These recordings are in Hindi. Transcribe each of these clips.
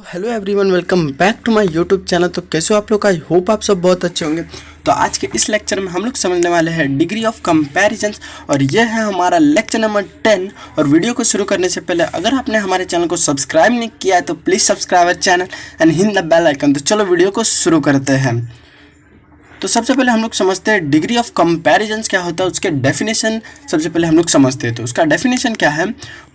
Hello everyone, welcome back to my YouTube channel. तो कैसे हो आप लोग? आई होप आप सब बहुत अच्छे होंगे। तो आज के इस लेक्चर में हम लोग समझने वाले हैं डिग्री ऑफ कंपैरिजंस और ये है हमारा लेक्चर नंबर 10। और वीडियो को शुरू करने से पहले अगर आपने हमारे चैनल को सब्सक्राइब नहीं किया है तो please subscribe our channel and hit the bell icon. तो चलो वीडियो को शुरू करते हैं। तो सबसे पहले हम लोग समझते हैं डिग्री ऑफ कंपैरिजंस क्या होता है, उसके डेफिनेशन सबसे पहले हम लोग समझते हैं। तो उसका डेफिनेशन क्या है?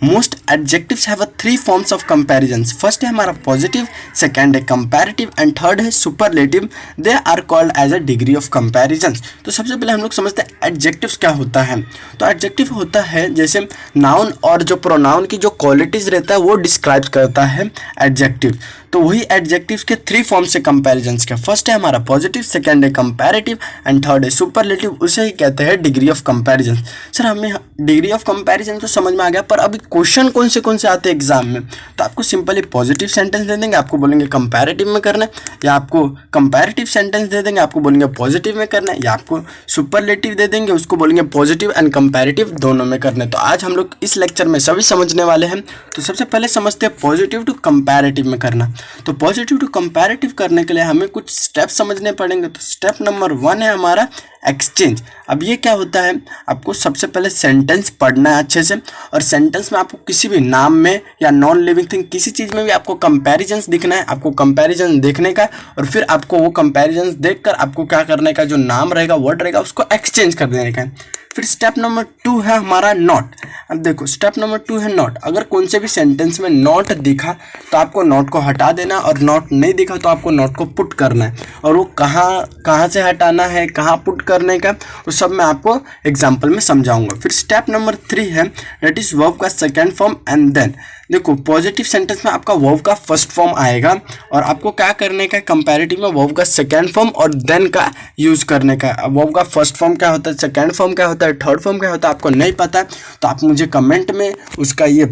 Most adjectives have 3 forms of comparisons. First है हमारा पॉजिटिव, सेकंड है कंपैरेटिव एंड थर्ड है superlative. They are called as a degree of comparisons. तो सबसे पहले हम लोग समझते हैं एडजेक्टिव्स क्या होता है। तो एडजेक्टिव होता है जैसे नाउन और जो प्रोनाउन की जो क्वालिटीज़ रहता है वो डिस्क्राइब करता है एडजेक्टिव। तो वही एडजेक्टिव्स के 3 फॉर्म से कंपैरिजंस का। फर्स्ट है हमारा पॉजिटिव, सेकंड है कंपैरेटिव एंड थर्ड है सुपरलेटिव। उसे ही कहते हैं डिग्री ऑफ कंपैरिजन। सर हमें डिग्री ऑफ कंपैरिजन तो समझ में आ गया, पर अभी क्वेश्चन कौन से आते हैं एग्जाम में? तो आपको सिंपली पॉजिटिव सेंटेंस दे देंगे, आपको बोलेंगे कंपैरेटिव में करना है, या आपको कंपैरेटिव सेंटेंस दे देंगे, आपको बोलेंगे पॉजिटिव में करना है, या आपको सुपरलेटिव दे देंगे, उसको बोलेंगे पॉजिटिव एंड कंपैरेटिव दोनों में करना है। तो आज हम लोग इस लेक्चर में सभी समझने वाले हैं। तो सबसे पहले समझते हैं पॉजिटिव टू कंपैरेटिव में करना। तो पॉजिटिव टू कंपैरेटिव करने के लिए हमें कुछ स्टेप समझने पड़ेंगे। तो स्टेप नंबर 1 है हमारा एक्सचेंज। अब ये क्या होता है? आपको सबसे पहले सेंटेंस पढ़ना है अच्छे से, और सेंटेंस में आपको किसी भी नाम में या नॉन लिविंग थिंग किसी चीज़ में भी आपको कंपैरिजंस दिखना है। आपको कंपैरिजन देखने का है और फिर आपको वो कंपैरिजंस देखकर आपको क्या करने का, जो नाम रहेगा वर्ड रहेगा उसको एक्सचेंज कर देने का है। फिर स्टेप नंबर 2 है हमारा नॉट। अब देखो स्टेप नंबर 2 है नॉट। अगर कौन से भी सेंटेंस में नॉट दिखा तो आपको नॉट को हटा देना, और नॉट नहीं दिखा तो आपको नॉट को पुट करना है। और वो कहाँ से हटाना है, कहाँ पुट करने का, वो सब मैं आपको एग्जाम्पल में समझाऊंगा। फिर स्टेप नंबर 3 है दैट इज वर्ब का सेकेंड फॉर्म एंड देन। देखो पॉजिटिव सेंटेंस में आपका वर्ब का फर्स्ट फॉर्म आएगा और आपको क्या करने का है, कंपैरेटिव में वर्ब का सेकंड फॉर्म और देन का यूज़ करने का। अब वर्ब का फर्स्ट फॉर्म क्या होता है, सेकंड फॉर्म क्या होता है, थर्ड फॉर्म क्या होता है, आपको नहीं पता तो आप मुझे कमेंट में उसका ये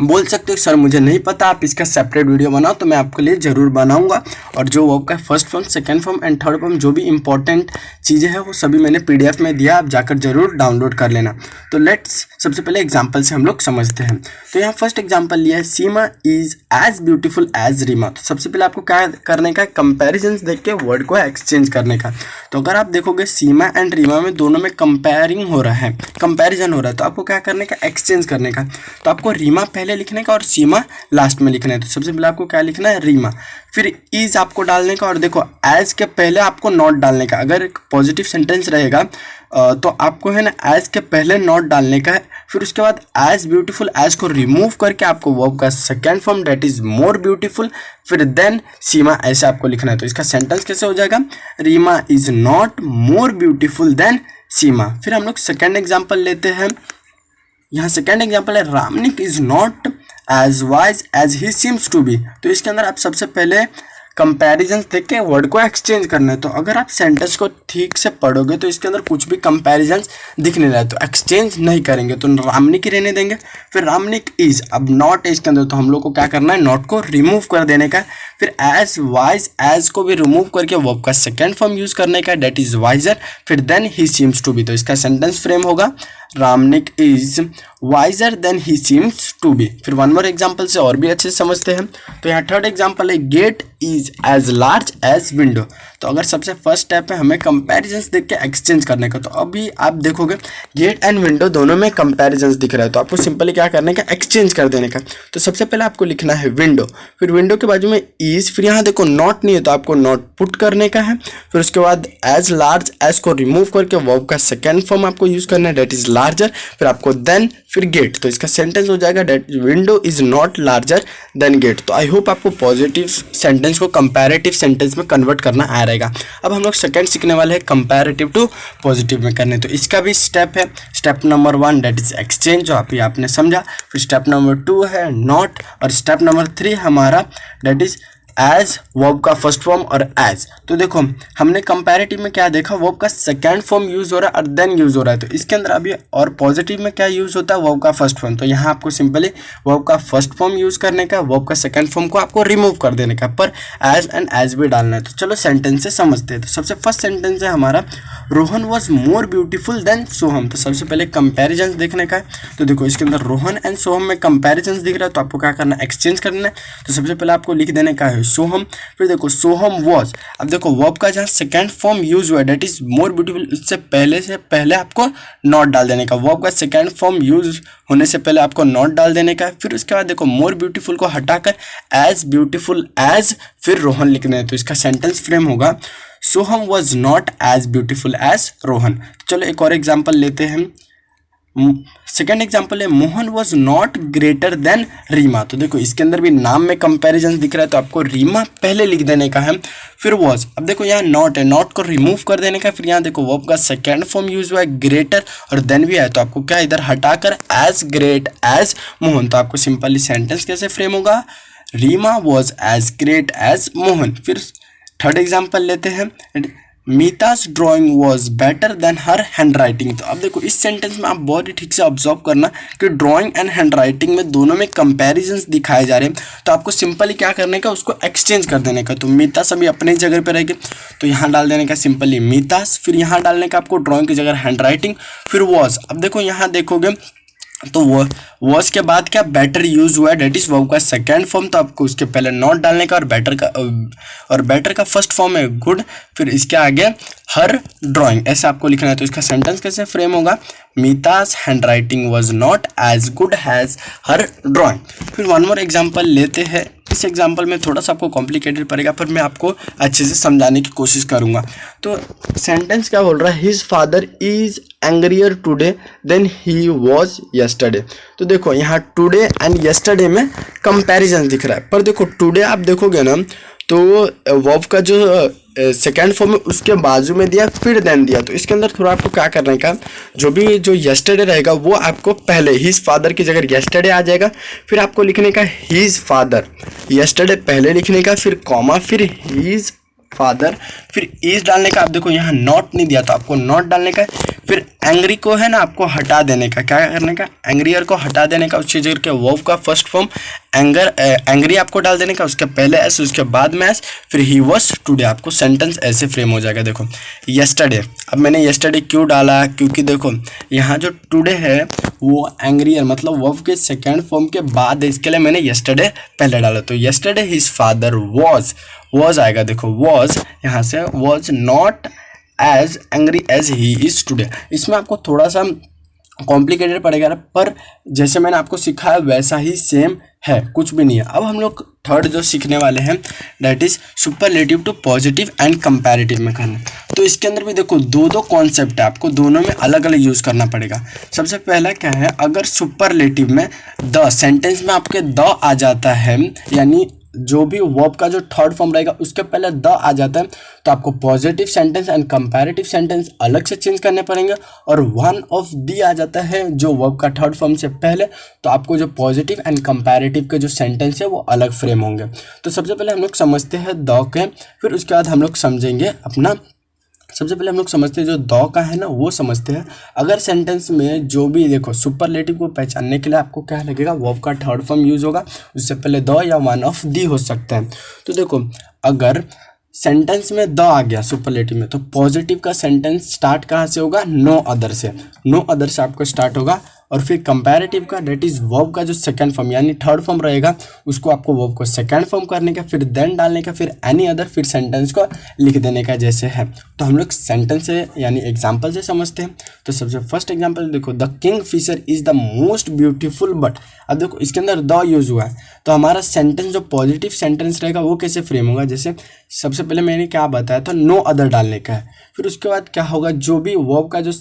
बोल सकते हो सर मुझे नहीं पता, आप इसका सेपरेट वीडियो बनाओ, तो मैं आपके लिए ज़रूर बनाऊंगा। और जो वर्ब का first form, second form and third form जो भी इंपॉर्टेंट चीज़ें हैं वो सभी मैंने PDF में दिया, आप जाकर जरूर डाउनलोड कर लेना। तो लेट्स सबसे पहले एग्जाम्पल से हम लोग समझते हैं। तो यहाँ फर्स्ट एग्जाम्पल लिया है, Seema is as beautiful as Reema. तो सबसे पहले आपको क्या करने का, कंपेरिजन देख के वर्ड को एक्सचेंज करने का। तो अगर आप देखोगे सीमा एंड रीमा में दोनों में कंपेयरिंग हो रहा है, कंपेरिजन हो रहा है, तो आपको क्या करने का, एक्सचेंज करने का। तो आपको रीमा पहले लिखने का और सीमा लास्ट में लिखना है। तो सबसे पहले आपको क्या लिखना है, रीमा। फिर इज आपको डालने का, और देखो एज के पहले आपको नॉट डालने का। अगर एक पॉजिटिव सेंटेंस रहेगा तो आपको है ना एज के पहले नॉट डालने का है। फिर उसके बाद एज ब्यूटीफुल, एज को रिमूव करके आपको वर्ब का second form that is more beautiful, फिर देन सीमा, ऐसे आपको लिखना है। तो इसका सेंटेंस कैसे हो जाएगा, Reema is not more beautiful than Seema. फिर हम लोग सेकेंड एग्जाम्पल लेते हैं। यहाँ सेकेंड एग्जाम्पल है, Ramnik is not as wise as he seems to be. तो इसके अंदर आप सबसे पहले कंपैरिजन देख के वर्ड को एक्सचेंज करना है। तो अगर आप सेंटेंस को ठीक से पढ़ोगे तो इसके अंदर कुछ भी कंपैरिजन दिख नहीं रहा है, तो एक्सचेंज नहीं करेंगे, तो रामनिक ही रहने देंगे। फिर रामनिक इज, अब नॉट है इसके अंदर, तो हम लोग को क्या करना है, नॉट को रिमूव कर देने का। फिर एज वाइज, एज को भी रिमूव करके वर्ब का सेकेंड फॉर्म यूज करने का, डेट इज वाइजर। फिर then he seems to be. तो इसका सेंटेंस फ्रेम होगा, Ramnik is wiser than he seems to be. फिर वन मोर एग्जाम्पल से और भी अच्छे से समझते हैं। तो यहाँ थर्ड एग्जाम्पल है, gate is as large as window. तो अगर सबसे फर्स्ट स्टेप है हमें कंपैरिजंस देख के एक्सचेंज करने का। तो अभी आप देखोगे गेट एंड विंडो दोनों में कंपैरिजंस दिख रहा है, तो आपको सिंपली क्या करने का, एक्सचेंज कर देने का। तो सबसे पहले आपको लिखना है विंडो, फिर विंडो के बाजू में इज, फिर यहाँ देखो नॉट नहीं है तो आपको नॉट पुट करने का है। फिर उसके बाद एज लार्ज, एज को रिमूव करके वर्ब का सेकेंड फॉर्म आपको यूज करना है, डेट इज लार्जर। फिर आपको देन, फिर गेट। तो इसका सेंटेंस हो जाएगा that window is not larger than gate. तो आई होप आपको पॉजिटिव सेंटेंस को कंपैरेटिव सेंटेंस में कन्वर्ट करना आ रहेगा। अब हम लोग सेकंड सीखने वाले हैं कंपैरेटिव टू पॉजिटिव में करने। तो इसका भी स्टेप है, step number 1 that is exchange, जो अभी आपने समझा। फिर स्टेप नंबर 2 है नॉट, और स्टेप नंबर 3 हमारा डेट इज एज वर्ब का फर्स्ट फॉर्म और एज। तो देखो हमने कंपैरेटिव में क्या देखा, वर्ब का सेकंड फॉर्म यूज हो रहा है और देन यूज हो रहा है। तो इसके अंदर अभी और पॉजिटिव में क्या यूज होता है, वर्ब का फर्स्ट फॉर्म। तो यहाँ आपको सिंपली वर्ब का फर्स्ट फॉर्म यूज करने का, वर्ब का सेकंड फॉर्म को आपको रिमूव कर देने का, पर एज एंड एज भी डालना है। तो चलो सेंटेंस से समझते हैं। तो सबसे फर्स्ट सेंटेंस है हमारा, Rohan was more beautiful than Soham. तो सबसे पहले कंपेरिजन देखने का है। तो देखो इसके अंदर रोहन एंड सोहम में कंपेरिजन दिख रहा है, तो आपको क्या करना है, एक्सचेंज करना है। तो सबसे पहले आपको लिख देने का है सोहम, फिर देखो सोहम वॉज। अब देखो वर्ब का जहाँ सेकंड फॉर्म यूज हुआ है डेट इज मोर ब्यूटीफुल, इससे पहले आपको नॉट डाल देने का। वर्ब का सेकंड फॉर्म यूज होने से पहले आपको नॉट डाल देने का है। फिर उसके बाद देखो मोर ब्यूटीफुल को हटाकर एज ब्यूटीफुल एज फिर रोहन लिखना है। तो इसका सेंटेंस फ्रेम होगा, Soham was not as beautiful as Rohan. चलो एक और एग्जाम्पल लेते हैं। सेकेंड एग्जाम्पल है, Mohan was not greater than Reema. तो देखो इसके अंदर भी नाम में कंपैरिजन दिख रहा है, तो आपको रीमा पहले लिख देने का है, फिर वॉज। अब देखो यहाँ नॉट है, नॉट को रिमूव कर देने का। फिर यहाँ देखो वर्ब का सेकेंड फॉर्म यूज हुआ है ग्रेटर और देन भी है, तो आपको क्या इधर हटाकर एज ग्रेट एज मोहन। तो आपको सिंपली सेंटेंस कैसे फ्रेम होगा, Reema was as great as Mohan. फिर थर्ड एग्जाम्पल लेते हैं, Meeta's drawing was better than her handwriting. तो अब देखो इस सेंटेंस में आप बहुत ही ठीक से ऑब्जर्व करना कि ड्राइंग एंड हैंड राइटिंग में दोनों में कंपैरिजंस दिखाए जा रहे हैं। तो आपको सिंपली क्या करने का, उसको एक्सचेंज कर देने का। तो मीतास अभी अपने जगह पे रहेगी, तो यहाँ डाल देने का सिंपली मीतास, फिर यहाँ डालने का आपको ड्राइंग की जगह हैंड राइटिंग, फिर वॉज। अब देखो यहाँ देखोगे तो वॉज के बाद क्या बेटर यूज हुआ है, डेट इज वर्ब का सेकंड फॉर्म। तो आपको उसके पहले नॉट डालने का, और बेटर का फर्स्ट फॉर्म है गुड, फिर इसके आगे हर ड्राइंग, ऐसे आपको लिखना है। तो इसका सेंटेंस कैसे फ्रेम होगा, Meeta's handwriting was not as good as her drawing. फिर वन मोर एग्जाम्पल लेते हैं। इस एग्जाम्पल में थोड़ा सा आपको कॉम्प्लिकेटेड पड़ेगा, पर मैं आपको अच्छे से समझाने की कोशिश करूंगा। तो सेंटेंस क्या बोल रहा है, his father is angrier today than he was yesterday. तो देखो यहाँ टुडे एंड यस्टरडे में कंपैरिजन दिख रहा है, पर देखो टुडे आप देखोगे ना, तो वर्ब का जो सेकेंड फॉर्म में उसके बाजू में दिया, फिर देन दिया। तो इसके अंदर थोड़ा आपको क्या करने का, जो यस्टरडे रहेगा वो आपको पहले हिज फादर की जगह यस्टरडे आ जाएगा। फिर आपको लिखने का हिज फादर, यस्टरडे पहले लिखने का, फिर कॉमा, फिर हिज फादर, फिर इज डालने का। आप देखो यहाँ नॉट नहीं दिया, तो आपको नॉट डालने का। फिर एंग्री को है ना आपको हटा देने का, क्या करने का, एंग्रियर को हटा देने का। उसकी जगह के वर्ब का फर्स्ट फॉर्म एंग्री आपको डाल देने का, उसके पहले एस, उसके बाद में एस, फिर ही वॉज टुडे। आपको सेंटेंस ऐसे फ्रेम हो जाएगा। देखो यस्टरडे, अब मैंने यस्टरडे क्यों डाला, क्योंकि देखो यहाँ जो टुडे है वो एंग्रियर मतलब वर्ब के सेकेंड फॉर्म के बाद है, इसके लिए मैंने यस्टरडे पहले डाला। तो यस्टरडे हिज फादर वॉज आएगा। देखो वॉज यहाँ से, was not as angry as he is today. इसमें आपको थोड़ा सा कॉम्प्लिकेटेड पड़ेगा, पर जैसे मैंने आपको सिखाया वैसा ही सेम है, कुछ भी नहीं है। अब हम लोग थर्ड जो सीखने वाले हैं that is superlative to positive and comparative में करना। तो इसके अंदर भी देखो दो कॉन्सेप्ट है, आपको दोनों में अलग अलग यूज़ करना पड़ेगा। सबसे पहला क्या है, अगर सुपरलेटिव में द सेंटेंस में आपके द आ जाता है, यानी जो भी वर्ब का जो थर्ड फॉर्म रहेगा उसके पहले द आ जाता है, तो आपको positive sentence and comparative sentence अलग से चेंज करने पड़ेंगे। और वन ऑफ दी आ जाता है जो वर्ब का थर्ड फॉर्म से पहले, तो आपको जो पॉजिटिव एंड कंपैरेटिव के जो सेंटेंस है वो अलग फ्रेम होंगे। तो सबसे पहले हम लोग समझते हैं द के, फिर उसके बाद हम लोग समझेंगे अपना, सबसे पहले हम लोग समझते हैं जो द का है ना वो समझते हैं। अगर सेंटेंस में जो भी देखो सुपरलेटिव को पहचानने के लिए आपको क्या लगेगा, वर्ब का थर्ड फॉर्म यूज होगा, उससे पहले द या वन ऑफ दी हो सकता है। तो देखो अगर सेंटेंस में द आ गया सुपरलेटिव में, तो पॉजिटिव का सेंटेंस स्टार्ट कहाँ से होगा, नो अदर से, नो अदर से आपको स्टार्ट होगा। और फिर कंपैरेटिव का डेट इज वर्ब का जो सेकंड फॉर्म यानी थर्ड फॉर्म रहेगा, उसको आपको वर्ब को सेकंड फॉर्म करने का, फिर देन डालने का, फिर एनी अदर, फिर सेंटेंस को लिख देने का जैसे है। तो हम लोग सेंटेंस से यानी एग्जाम्पल से समझते हैं। तो सबसे फर्स्ट एग्जाम्पल देखो, the kingfisher is the most beautiful bird. अब देखो इसके अंदर द यूज हुआ है, तो हमारा सेंटेंस जो पॉजिटिव सेंटेंस रहेगा वो कैसे फ्रेम होगा, जैसे सबसे पहले मैंने क्या बताया था, नो अदर डालने का है। फिर उसके बाद क्या होगा, जो भी वर्ब का जो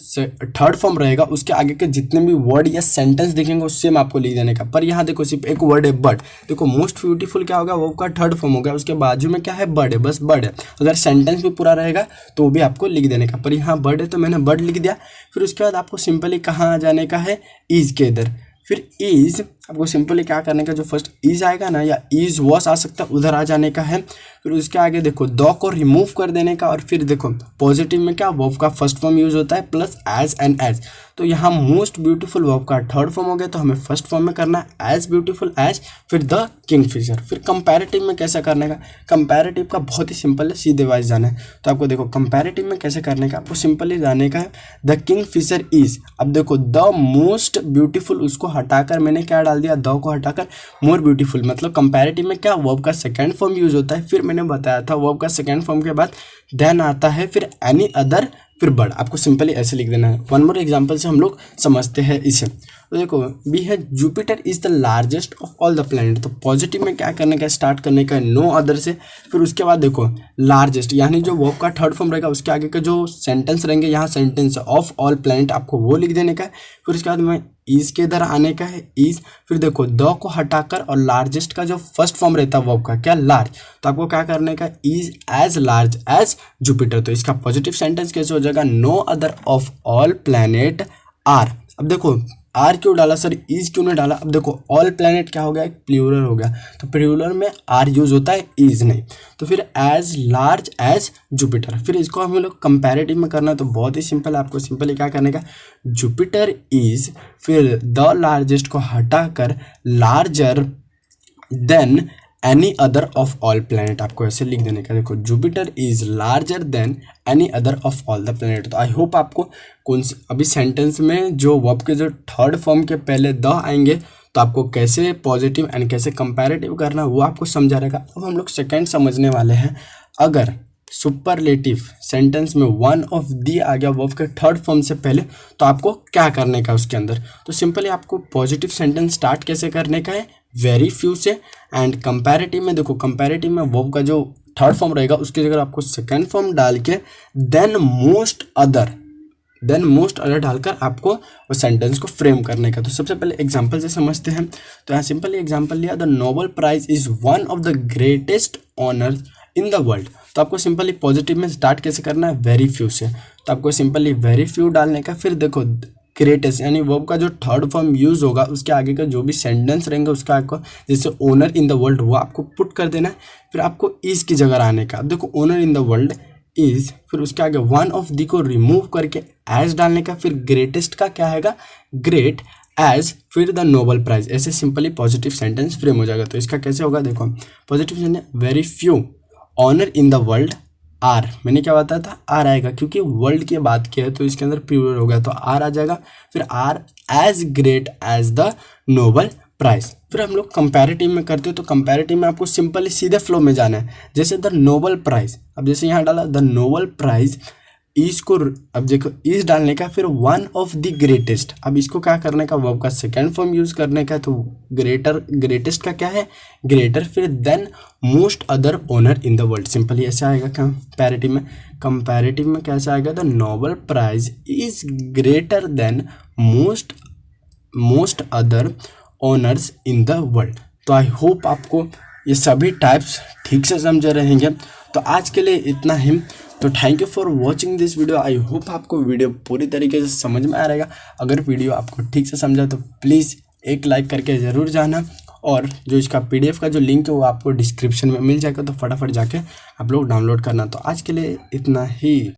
थर्ड फॉर्म रहेगा उसके आगे के जितने भी वर्ड या सेंटेंस दिखेंगे उससे हम आपको लिख देने का। पर यहाँ देखो सिर्फ एक वर्ड है बर्ड। देखो मोस्ट ब्यूटीफुल क्या होगा, वर्ब का थर्ड फॉर्म हो गया, उसके बाजू में क्या है, बर्ड है, बस बर्ड है। अगर सेंटेंस भी पूरा रहेगा तो भी आपको लिख देने का, पर यहाँ बर्ड है तो मैंने बर्ड लिख दिया। फिर उसके बाद आपको सिंपली कहाँ आ जाने का है, इज के इधर। फिर इज आपको सिंपली क्या करने का, जो फर्स्ट इज आएगा ना या इज वॉस आ सकता है, उधर आ जाने का है। फिर उसके आगे देखो द को रिमूव कर देने का, और फिर देखो पॉजिटिव में क्या वर्ब का फर्स्ट फॉर्म यूज होता है प्लस एज एंड एज। तो यहाँ मोस्ट ब्यूटीफुल वर्ब का थर्ड फॉर्म हो गया, तो हमें फर्स्ट फॉर्म में करना है एज ब्यूटीफुल एज, फिर द किंगफिशर। फिर कंपैरेटिव में कैसे करने का, कंपैरेटिव का बहुत ही सिंपल है, सीधे वाइज जाना है। तो आपको देखो कंपैरेटिव में कैसे करने का, आपको सिंपली जाने का है द किंगफिशर इज। अब देखो द मोस्ट ब्यूटीफुल उसको हटाकर मैंने क्या डाल दिया, द को हटाकर मोर ब्यूटीफुल। मतलब कंपैरेटिव में क्या वर्ब का सेकंड फॉर्म यूज होता है। फिर मैंने बताया था वर्ब का सेकंड फॉर्म के बाद देन आता है फिर एनी अदर, फिर बर्ड। आपको सिंपली ऐसे लिख देना है। वन मोर एग्जांपल से हम लोग समझते हैं इसे। तो देखो बी है Jupiter is the largest of all the planet. तो पॉजिटिव में क्या करने का, स्टार्ट करने का नो अदर से। फिर उसके बाद देखो लार्जेस्ट, यानी जो वर्ब का थर्ड फॉर्म रहेगा उसके आगे के जो सेंटेंस रहेंगे, यहाँ सेंटेंस ऑफ ऑल प्लैनेट आपको वो लिख देने का है। फिर उसके बाद में इज के इधर आने का है इज। फिर देखो द को हटाकर और लार्जेस्ट का जो फर्स्ट फॉर्म रहता है वर्ब का क्या, लार्ज। तो आपको क्या करने का, is as large as Jupiter. तो इसका पॉजिटिव सेंटेंस कैसे हो जाएगा, no other of all planet are. अब देखो आर क्यों डाला सर, इज क्यों नहीं डाला। अब देखो ऑल प्लैनेट क्या हो गया, एक प्लूरल हो गया, तो प्लूरल में आर यूज होता है, इज नहीं। तो फिर एज लार्ज एज जुपिटर। फिर इसको हम लोग कंपैरेटिव में करना है, तो बहुत ही सिंपल है। आपको सिंपली क्या करने का, जुपिटर इज, फिर द लार्जेस्ट को हटाकर larger than any other of all planet. आपको ऐसे लिख देने का, देखो Jupiter is larger than any other of all the planet. तो आई होप आपको कौन से अभी सेंटेंस में जो वर्ब के जो थर्ड फॉर्म के पहले द आएंगे, तो आपको कैसे पॉजिटिव एंड कैसे कंपैरेटिव करना वो आपको समझा रहेगा। अब हम लोग सेकेंड समझने वाले हैं। अगर सुपरलेटिव सेंटेंस में वन ऑफ दी आ गया वर्ब के थर्ड फॉर्म से पहले, तो आपको क्या करने का उसके अंदर। तो सिंपली आपको पॉजिटिव सेंटेंस स्टार्ट कैसे करने का है, वेरी फ्यू से। एंड कंपैरेटिव में देखो कंपैरेटिव में वर्ब का जो थर्ड फॉर्म रहेगा उसकी जगह आपको सेकंड फॉर्म डाल के देन मोस्ट अदर डालकर आपको वो सेंटेंस को फ्रेम करने का। तो सबसे पहले एग्जांपल से समझते हैं। तो यहाँ सिंपली एग्जांपल लिया, the Nobel prize is one of the greatest honours in the world. तो आपको सिंपली पॉजिटिव में स्टार्ट कैसे करना है, वेरी फ्यू से। तो आपको सिंपली वेरी फ्यू डालने का। फिर देखो ग्रेटेस्ट यानी वर्ब का जो थर्ड फॉर्म यूज होगा उसके आगे का जो भी सेंटेंस रहेंगे उसका आपको जैसे ओनर इन द वर्ल्ड वो आपको पुट कर देना है। फिर आपको इज की जगह आने का। अब देखो owner in the world is, फिर उसके आगे वन ऑफ दी को रिमूव करके एज डालने का। फिर ग्रेटेस्ट का क्या आएगा, ग्रेट एज, फिर द नोबेल प्राइज। ऐसे सिंपली पॉजिटिव सेंटेंस फ्रेम हो जाएगा। तो इसका कैसे होगा, देखो positive sentence very few honour in the world are. मैंने क्या बताया था, आर आएगा क्योंकि वर्ल्ड की बात की है तो इसके अंदर प्लूरल हो गया तो आर आ जाएगा। फिर are as great as the Nobel prize. फिर हम लोग कंपैरेटिव में करते हैं। तो कंपैरेटिव में आपको सिंपली सीधे फ्लो में जाना है। जैसे द नोबेल प्राइज, अब जैसे यहाँ डाला द नोबेल प्राइज इज को, अब देखो इज डालने का। फिर वन ऑफ द ग्रेटेस्ट, अब इसको क्या करने का, वर्ब का सेकंड फॉर्म यूज करने का। तो ग्रेटेस्ट का क्या है, ग्रेटर। फिर than most other honour in the world. Simply ऐसे आएगा कंपैरेटिव में कैसे आएगा, the Nobel prize is greater than most other honours in the world. तो आई होप आपको ये सभी टाइप्स ठीक से समझे रहेंगे। तो आज के लिए इतना ही। तो thank you for watching this video. I hope आपको वीडियो पूरी तरीके से समझ में आ रहेगा। अगर वीडियो आपको ठीक से समझा तो प्लीज़ एक लाइक करके ज़रूर जाना। और जो इसका PDF का जो लिंक है वो आपको डिस्क्रिप्शन में मिल जाएगा, तो फटाफट जाके आप लोग डाउनलोड करना। तो आज के लिए इतना ही।